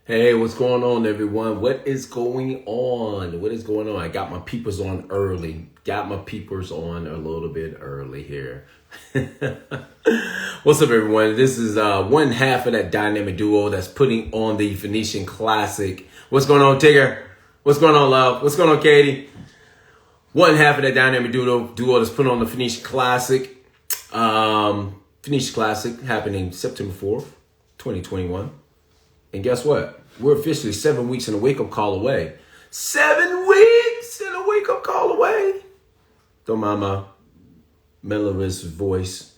Hey, what's going on, everyone? What is going on? What is going on? I got my peepers on early. Got my peepers on a little bit early here. What's up, everyone? This is one half of that dynamic duo that's putting on the Phoenician Classic. What's going on, Tigger? What's going on, love? What's going on, Katie? One half of that dynamic duo that's putting on the Phoenician Classic. Phoenician Classic happening September 4th, 2021. And guess what? We're officially 7 weeks and a wake-up call away. 7 weeks and a wake-up call away. Don't mind my melodious voice.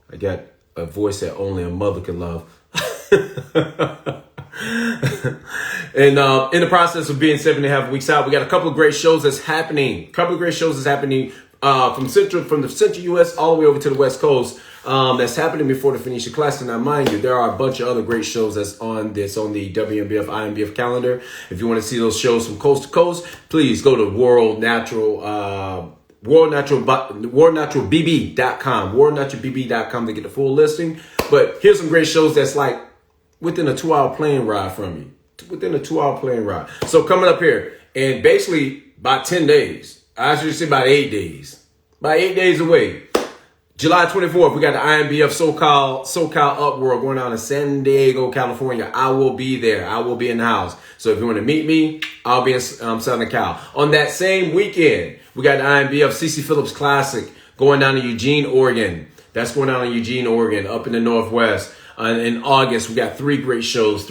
I got a voice that only a mother can love. And in the process of being 7.5 weeks out, we got a couple of great shows that's happening. From the central U.S. all the way over to the West Coast. That's happening before the Phoenician Classic. Now, mind you, there are a bunch of other great shows that's on the WNBF, INBF calendar. If you want to see those shows from coast to coast, please go to worldnaturalbb.com, worldnaturalbb.com to get the full listing. But here's some great shows that's like within a 2-hour plane ride from you. So coming up here, and basically about 10 days, I should say about 8 days. About 8 days away. July 24th, we got the INBF SoCal Uproar going on in San Diego, California. I will be there. I will be in the house. So if you want to meet me, I'll be in Southern Cal. On that same weekend, we got the INBF Phillips Classic going down to Eugene, Oregon. That's going down in Eugene, Oregon, up in the Northwest. In August, we got three great shows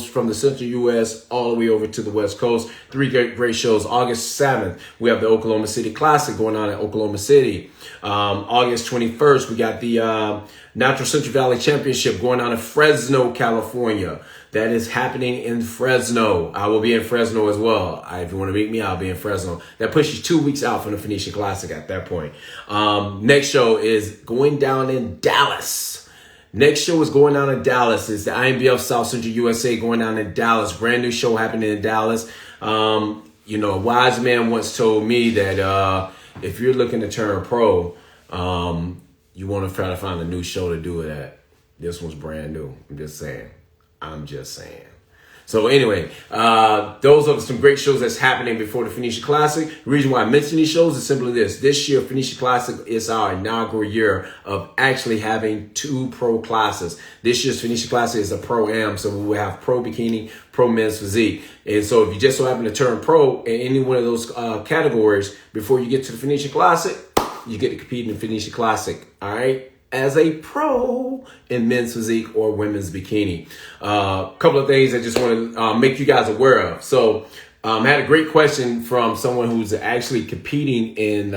from the central U.S. all the way over to the West Coast. Three great shows. August 7th, we have the Oklahoma City Classic going on in Oklahoma City. August 21st, we got the Natural Central Valley Championship going on in Fresno, California. That is happening in Fresno. I will be in Fresno as well. If you want to meet me, I'll be in Fresno. That pushes 2 weeks out from the Phoenician Classic at that point. Next show is going down in Dallas. Next show is going down in Dallas. It's the INBF South Central USA going down in Dallas. Brand new show happening in Dallas. A wise man once told me that if you're looking to turn pro, you want to try to find a new show to do it at. This one's brand new. I'm just saying. So anyway, those are some great shows that's happening before the Phoenician Classic. The reason why I mention these shows is simply this. This year, Phoenician Classic is our inaugural year of actually having 2 pro classes. This year's Phoenician Classic is a pro-am, so we will have pro bikini, pro men's physique. And so if you just so happen to turn pro in any one of those categories before you get to the Phoenician Classic, you get to compete in the Phoenician Classic, all right? As a pro in men's physique or women's bikini. Couple of things I just want to make you guys aware of. So I had a great question from someone who's actually competing in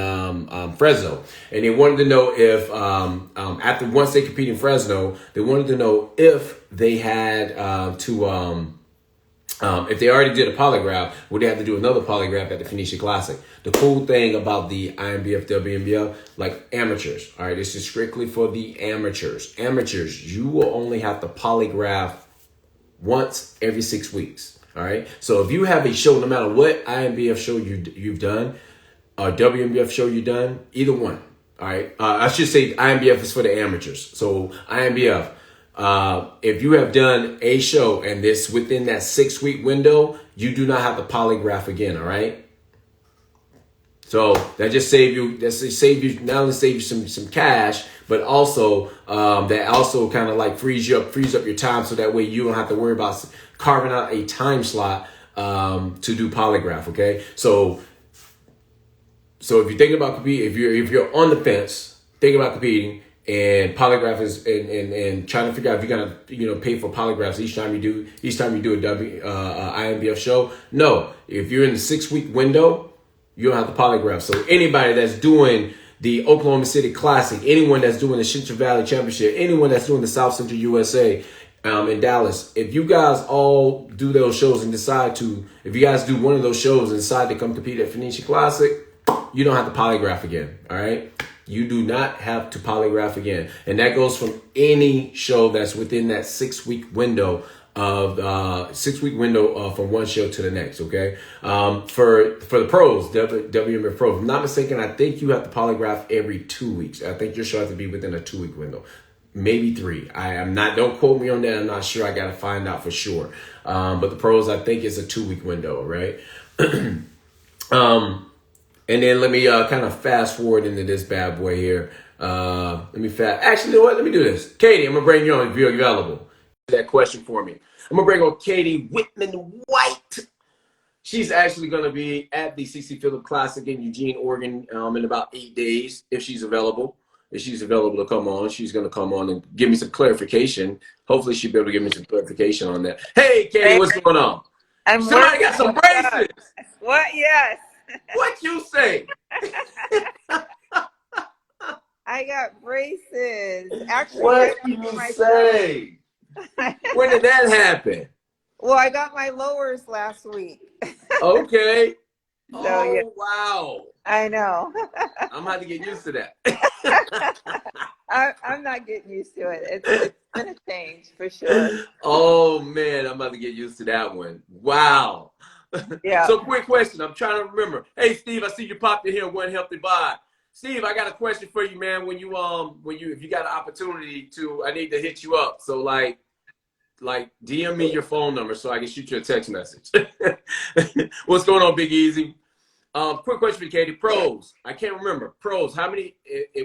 Fresno. And they wanted to know if, once they compete in Fresno, they wanted to know if they had if they already did a polygraph, would they have to do another polygraph at the Phoenician Classic? The cool thing about the INBF, WNBF, like amateurs, all right, this is strictly for the amateurs. Amateurs, you will only have to polygraph once every 6 weeks, all right? So if you have a show, no matter what INBF show you've done, or WNBF show you've done, either one, all right? I should say INBF is for the amateurs. So INBF, if you have done a show and this within that 6-week window, you do not have to polygraph again. All right. So that just not only save you some cash, but also that also kind of like frees up your time, so that way you don't have to worry about carving out a time slot to do polygraph. Okay. So if you're thinking about competing, if you're on the fence thinking about competing, and polygraph is and trying to figure out if you're gonna pay for polygraphs each time you do a INBF show. No, if you're in the 6-week window, you don't have to polygraph. So anybody that's doing the Oklahoma City Classic, anyone that's doing the Central Valley Championship, anyone that's doing the South Central USA in Dallas, if you guys all do those shows and if you guys do one of those shows and decide to come compete at Phoenician Classic, you don't have to polygraph again. All right. You do not have to polygraph again. And that goes from any show that's within that 6-week window of from one show to the next. Okay. For the pros, WNBF pros, if I'm not mistaken, I think you have to polygraph every 2 weeks. I think your show has to be within a 2-week window. maybe 3. I am not, don't quote me on that. I'm not sure. I got to find out for sure. But the pros, I think, is a 2-week window, right? And then let me kind of fast forward into this bad boy here. Actually, you know what? Let me do this. Katie, I'm going to bring you on if you're available. That question for me. I'm going to bring on Katie Whitman White. She's actually going to be at the Cecil Phillips Classic in Eugene, Oregon in about 8 days, if she's available. If she's available to come on, she's going to come on and give me some clarification. Hopefully she'll be able to give me some clarification on that. Hey, Katie, what's going on? Somebody got some braces. What? Yes. What you say? I got braces. Actually, what you say? When did that happen? Well, I got my lowers last week. Okay. So, yeah. Wow. I know. I'm going to have to get used to that. I'm not getting used to it. It's been a change for sure. Oh, man, I'm about to get used to that one. Wow. Yeah. So, quick question. I'm trying to remember. Hey, Steve, I see you popped in here. One healthy vibe. Steve, I got a question for you, man. When you if you got an opportunity to, I need to hit you up. So, like DM me your phone number so I can shoot you a text message. What's going on, Big Easy? Quick question for you, Katie. Pros. I can't remember. Pros. How many?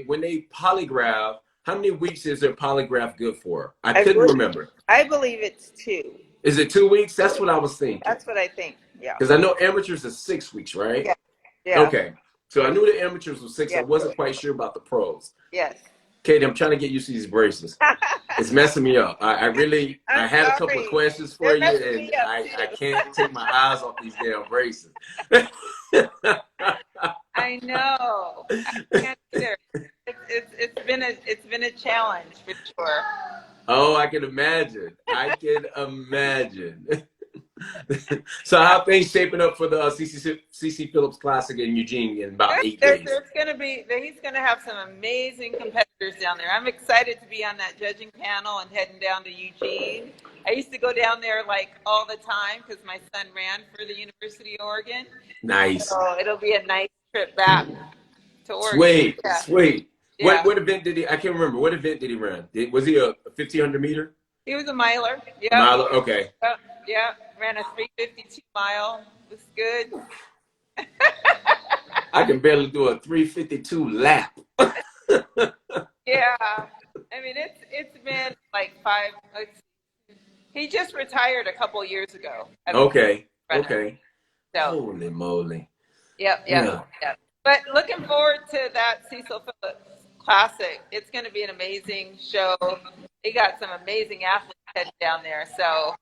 When they polygraph, how many weeks is their polygraph good for? I couldn't remember. I believe it's 2. Is it 2 weeks? That's what I was thinking. That's what I think. Yeah. Because I know amateurs are 6 weeks, right? Yeah. Yeah. Okay. So I knew the amateurs were 6. Yeah. I wasn't quite sure about the pros. Yes. Katie, I'm trying to get used to these braces. It's messing me up. I had a couple of questions for you, and I can't take my eyes off these damn braces. I know. I can't either. It's been a challenge for sure. Oh, I can imagine. I can imagine. So how things shaping up for the Cecil Phillips Classic in Eugene in about 8 days? He's going to have some amazing competitors down there. I'm excited to be on that judging panel and heading down to Eugene. I used to go down there like all the time because my son ran for the University of Oregon. Nice. So it'll be a nice trip back to Oregon. Sweet, yeah. Sweet. Yeah. What event did he? I can't remember. What event did he run? Was he a 1500 meter? He was a miler. Yeah. Miler. Okay. Yeah. Ran a 352 mile. It was good. I can barely do a 352 lap. Yeah. I mean, it's been like 5. He just retired a couple years ago. Okay. Okay. So, holy moly. Yep. But looking forward to that Cecil Phillips Classic. It's going to be an amazing show. They got some amazing athletes heading down there. So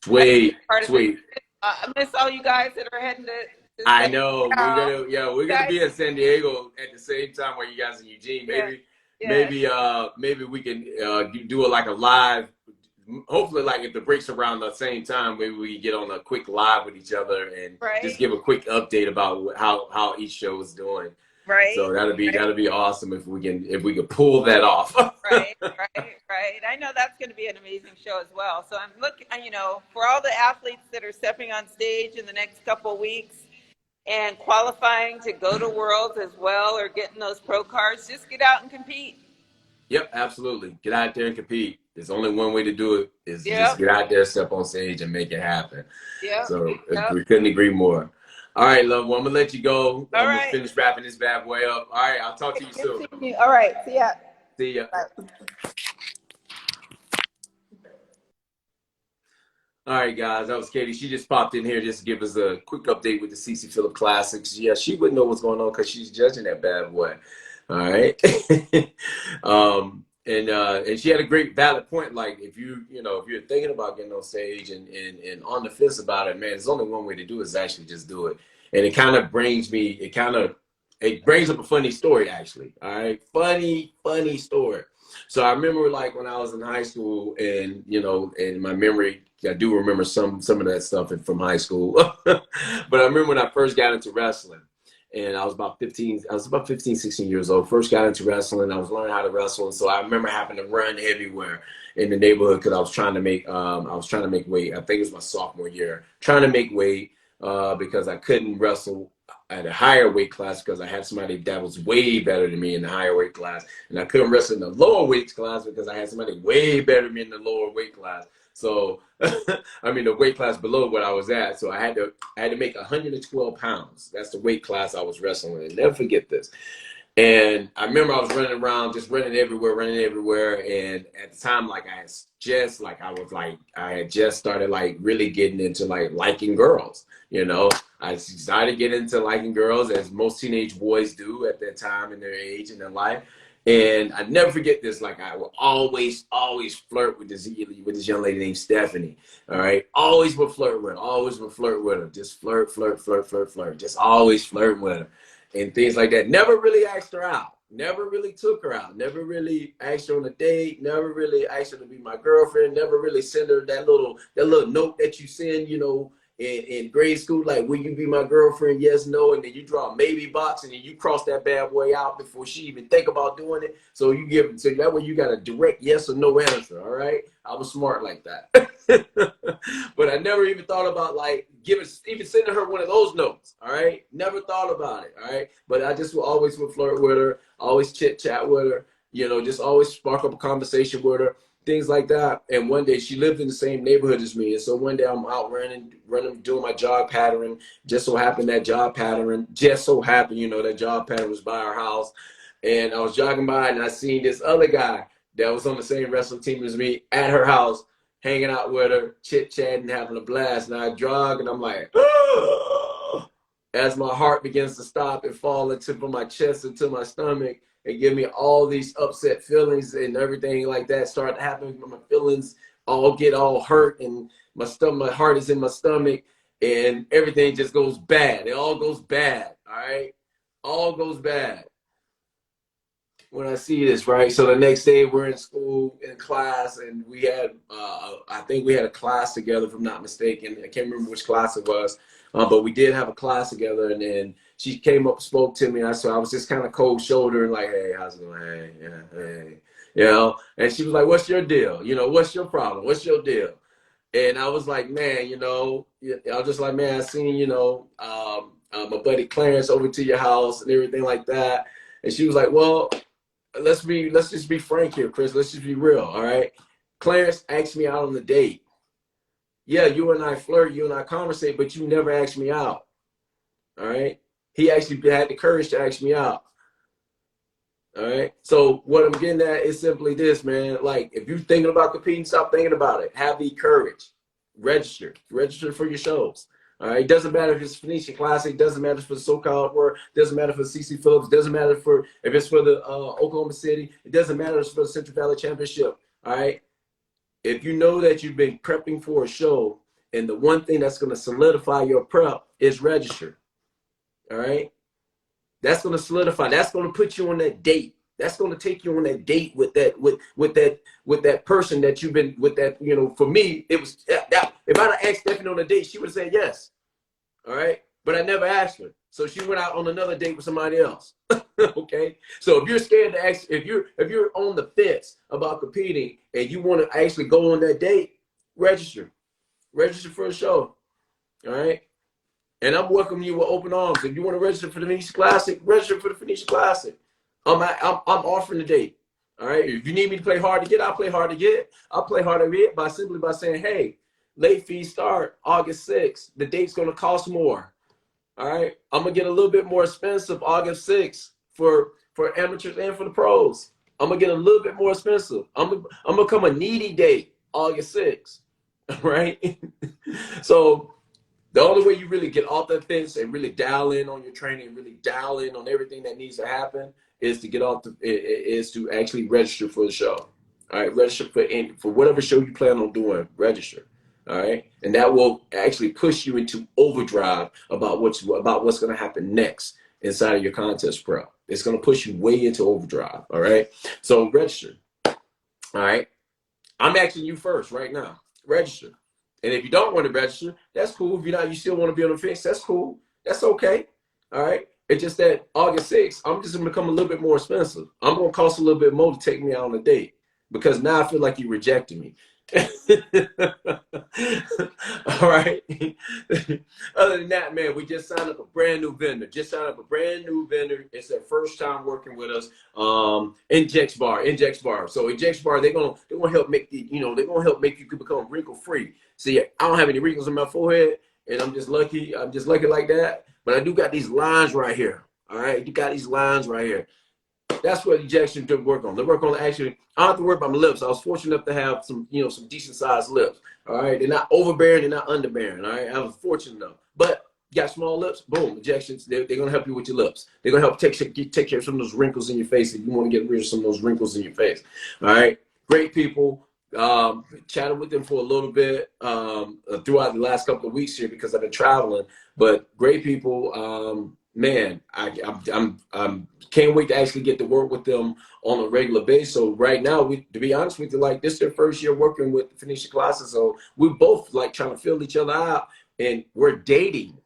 sweet. I miss all you guys that are heading to I know. We're gonna be in San Diego at the same time where you guys in Eugene. Maybe we can do a live. Hopefully, like if the breaks around the same time, maybe we can get on a quick live with each other and just give a quick update about how each show is doing. Right. So that'd be awesome if we can pull that off. Right. I know that's going to be an amazing show as well. So I'm looking, for all the athletes that are stepping on stage in the next couple of weeks and qualifying to go to Worlds as well or getting those pro cards, just get out and compete. Yep, absolutely. Get out there and compete. There's only one way to do it is just get out there, step on stage, and make it happen. Yeah. So we couldn't agree more. All right, love. Well, I'm gonna let you go. I'm gonna finish wrapping this bad boy up. All right, I'll talk to you soon. All right, see ya. See ya. Bye. All right, guys, that was Katie. She just popped in here just to give us a quick update with the Cecil Phillips Classics. Yeah, she wouldn't know what's going on because she's judging that bad boy. All right. And she had a great valid point. Like if you're thinking about getting on stage and on the fence about it, man, there's only one way to do it is actually just do it. And it kind of brings up a funny story actually. All right. Funny story. So I remember like when I was in high school and, in my memory, I do remember some of that stuff from high school. But I remember when I first got into wrestling. And I was about 15, 16 years old. First got into wrestling. I was learning how to wrestle. And so I remember having to run everywhere in the neighborhood because I was trying to make weight. I think it was my sophomore year. Trying to make weight because I couldn't wrestle at a higher weight class because I had somebody that was way better than me in the higher weight class, and I couldn't wrestle in the lower weight class because I had somebody way better than me in the lower weight class. So, I mean, the weight class below what I was at. So I had to make 112 pounds. That's the weight class I was wrestling in. Never forget this. And I remember I was running around, just running everywhere. And at the time, like I had just started like really getting into like liking girls. You know, I started getting into liking girls as most teenage boys do at that time in their age and their life. And I never forget this. Like I will always flirt with this young lady named Stephanie. All right, always would flirt with her. Just flirt. Just always flirting with her and things like that. Never really asked her out. Never really took her out. Never really asked her on a date. Never really asked her to be my girlfriend. Never really sent her that little note that you send, you know, in grade school, like, will you be my girlfriend? Yes, no. And then you draw a maybe box and then you cross that bad boy out before she even think about doing it. So that way you got a direct yes or no answer. All right. I was smart like that. But I never even thought about like even sending her one of those notes. All right. Never thought about it. All right. But I just always would flirt with her, always chit chat with her, you know, just always spark up a conversation with her. Things like that. And one day she lived in the same neighborhood as me. And so one day I'm out running, doing my jog pattern. Just so happened, that job pattern was by our house. And I was jogging by and I seen this other guy that was on the same wrestling team as me at her house, hanging out with her, chit-chatting, having a blast. And I jog and I'm like, oh! As my heart begins to stop and fall from my chest into my stomach, and give me all these upset feelings and everything like that start to happen. My feelings get all hurt, and my heart is in my stomach, and everything just goes bad. It all goes bad. All right, all goes bad when I see this. Right. So the next day we're in school in class, and we had I think we had a class together, if I'm not mistaken. I can't remember which class it was, but we did have a class together, and then she came up and spoke to me. So I was just kind of cold shouldering, like, hey, how's it going? Hey, yeah, hey, you know. And she was like, what's your deal? You know, what's your problem? What's your deal? And I was like, man, you know, I was just like, man, I seen, you know, my buddy Clarence over to your house and everything like that. And she was like, well, let's just be frank here, Chris. Let's just be real, all right? Clarence asked me out on the date. Yeah, you and I flirt, you and I conversate, but you never asked me out, all right? He actually had the courage to ask me out. All right. So what I'm getting at is simply this, man. Like, if you're thinking about competing, stop thinking about it. Have the courage. Register for your shows. All right. It doesn't matter if it's Phoenician Classic. Doesn't matter for the SoCal Uproar. Doesn't matter for Cecil Phillips. Doesn't matter if it's for the Oklahoma City. It doesn't matter if it's for the Central Valley Championship. All right. If you know that you've been prepping for a show, and the one thing that's going to solidify your prep is register. All right. That's going to solidify. That's going to put you on that date. That's going to take you on that date with that person that you've been with. That, you know, for me, it was that. If I'd have asked Stephanie on a date, she would have said yes. All right, but I never asked her, so she went out on another date with somebody else. Okay, so if you're scared to ask, if you're on the fence about competing and you want to actually go on that date, register for a show. All right. And I'm welcoming you with open arms. If you want to register for the Phoenician Classic, register for the Phoenician Classic. I'm offering the date. All right. If you need me to play hard to get, I'll play hard to get. I'll play hard to get by saying, hey, late fees start August 6th. The date's going to cost more. All right. I'm going to get a little bit more expensive August 6th for amateurs and for the pros. I'm going to get a little bit more expensive. I'm going to come a needy date August 6th. All right. So the only way you really get off that fence and really dial in on your training, really dial in on everything that needs to happen, is to actually register for the show. All right, register for whatever show you plan on doing. Register. All right, and that will actually push you into overdrive about what's going to happen next inside of your contest prep. It's going to push you way into overdrive. All right, so register. All right, I'm asking you first right now. Register. And if you don't want to register, that's cool. If you still want to be on the fence, that's cool. That's okay. All right. It's just that August 6th, I'm just going to become a little bit more expensive. I'm going to cost a little bit more to take me out on a date, because now I feel like you rejected me. All right. Other than that, man, we just signed up a brand new vendor. Just signed up a brand new vendor. It's their first time working with us. Inject Bar. So Inject Bar, they're gonna help make they're gonna help make you become wrinkle free. See, I don't have any wrinkles in my forehead, and I'm just lucky. I'm just lucky like that. But I do got these lines right here. All right, you got these lines right here. That's what ejection to work on. They work on actually. I don't have to worry about my lips. I was fortunate enough to have some decent sized lips. All right, they're not overbearing, they're not underbearing. All right, I was fortunate enough. But you got small lips, boom, injections. They're gonna help you with your lips. They're gonna help take care of some of those wrinkles in your face if you want to get rid of some of those wrinkles in your face. All right, great people. Chatted with them for a little bit throughout the last couple of weeks here because I've been traveling. But great people. Man, I'm can't wait to actually get to work with them on a regular basis. So right now, to be honest with you, like this is their first year working with Phoenician Classic. So we both like trying to fill each other out, and we're dating.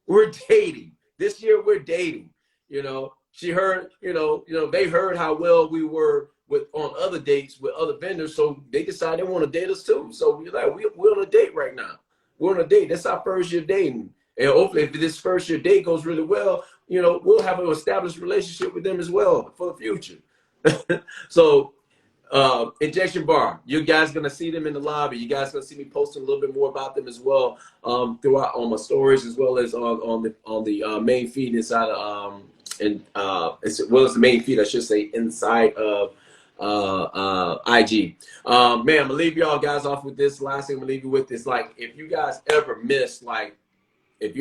We're dating. This year we're dating. She heard, they heard how well we were with on other dates with other vendors, so they decided they want to date us too. So we're on a date right now. We're on a date. That's our first year dating. And hopefully if this first year date goes really well, we'll have an established relationship with them as well for the future. So Injection Bar, you guys gonna see them in the lobby. You guys gonna see me posting a little bit more about them as well throughout on my stories as well as on the main feed inside of as well as the main feed I should say inside of IG. Man, I'm gonna leave y'all guys off with this. Last thing I'm gonna leave you with is like if you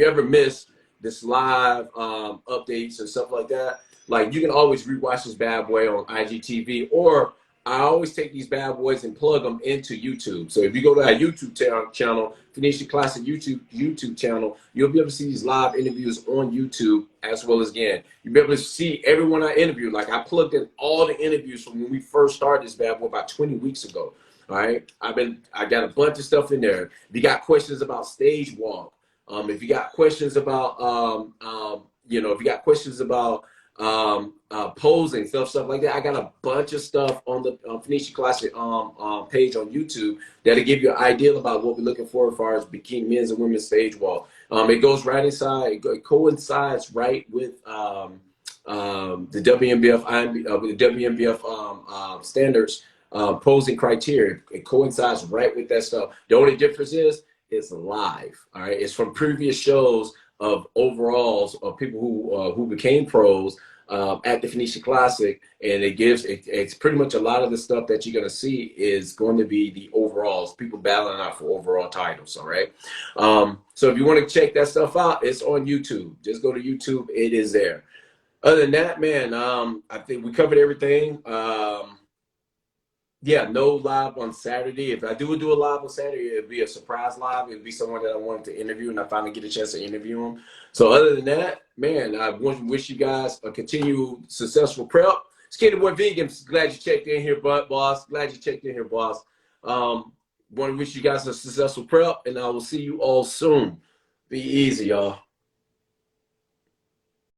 ever miss this live updates and stuff like that, like you can always rewatch this bad boy on IGTV, or I always take these bad boys and plug them into YouTube. So if you go to our YouTube channel, Phoenician Classic YouTube channel, you'll be able to see these live interviews on YouTube as well as again. You'll be able to see everyone I interviewed. Like I plugged in all the interviews from when we first started this bad boy about 20 weeks ago. All right, I got a bunch of stuff in there. If you got questions about stage walk, if you got questions about, if you got questions about posing, stuff like that, I got a bunch of stuff on the Phoenician Classic page on YouTube that'll give you an idea about what we're looking for as far as bikini men's and women's stage walk. It goes right inside. It coincides right with the WNBF standards posing criteria. It coincides right with that stuff. The only difference is it's live. All right, it's from previous shows of overalls of people who became pros at the Phoenician Classic, and it's pretty much a lot of the stuff that you're gonna see is going to be the overalls, people battling out for overall titles. All right, so if you want to check that stuff out, it's on YouTube. Just go to YouTube; it is there. Other than that, man, I think we covered everything. Yeah, no live on Saturday. If I do a live on Saturday, it'll be a surprise live. It'll be someone that I wanted to interview, and I finally get a chance to interview them. So other than that, man, I wish you guys a continued successful prep. Skinny Boy Vegan, glad you checked in here, boss. Glad you checked in here, boss. Want to wish you guys a successful prep, and I will see you all soon. Be easy, y'all.